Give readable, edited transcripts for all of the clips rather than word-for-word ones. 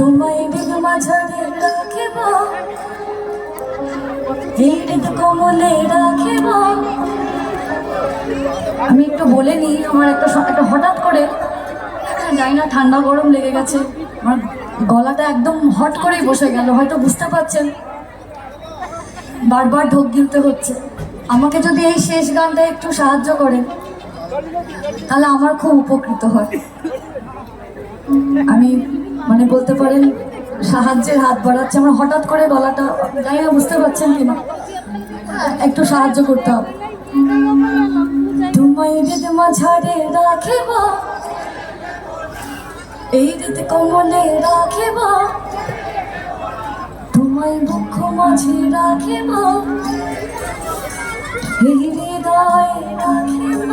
তোমায় দিগ মাঝারে রাখিব, হৃদ কমলে রাখিব। আমি একটু বলে নিই, আমার একটা হঠাৎ করে জানি না ঠান্ডা গরম লেগে গেছে, আমার গলাটা একদম হট করেই বসে গেল, হয়তো বুঝতে পারছেন বারবার ঢোক গিলতে হচ্ছে। আমাকে যদি এই শেষ গানটা একটু সাহায্য করেন তাহলে আমার খুব উপকৃত হয়। আমি মানে বলতে পারেন সাহায্যের হাত বাড়াচ্ছে, আমার হঠাৎ করে গলাটা, জানি না বুঝতে পারছেন কিনা, একটু সাহায্য করতে হবে। তোমায় হৃদ মাঝারে রাখিব, এই হৃদ কমলে রাখিব, তোমায় বক্ষ মাঝে রাখিব, এই হৃদয়ে রাখিব।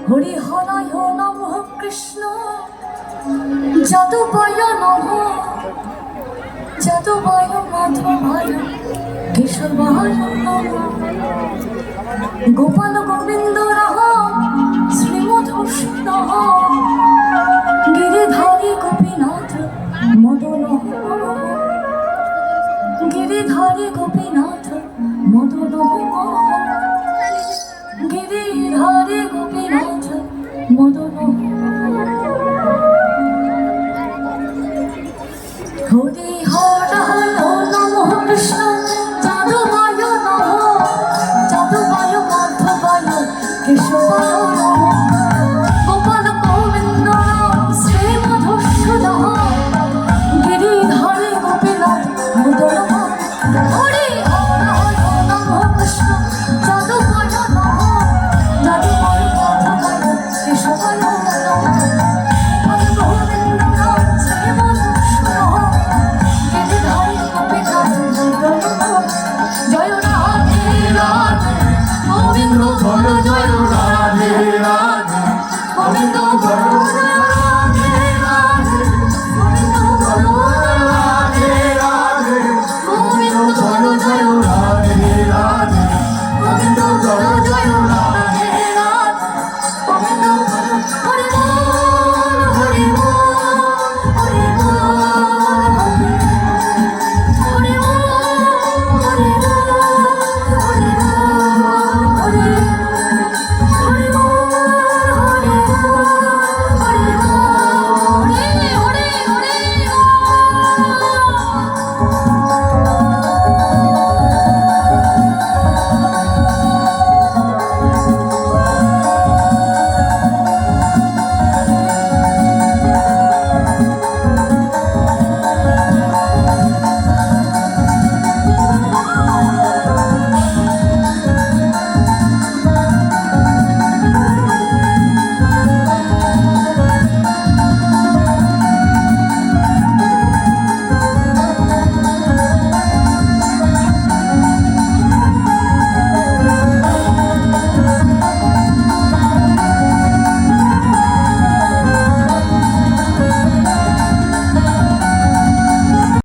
হরি হরায় নমঃ কৃষ্ণ যাদবায় নমঃ, যাদবায় মাধবায় কেশবায় নমঃ, গোপাল গোবিন্দ রাহ শ্রীমধুসূদন, গিরিধারী গোপীনাথ মদন, গিরিধারী গোপীনাথ মদন, গিরিধারী গোপীনাথ মদন। হরি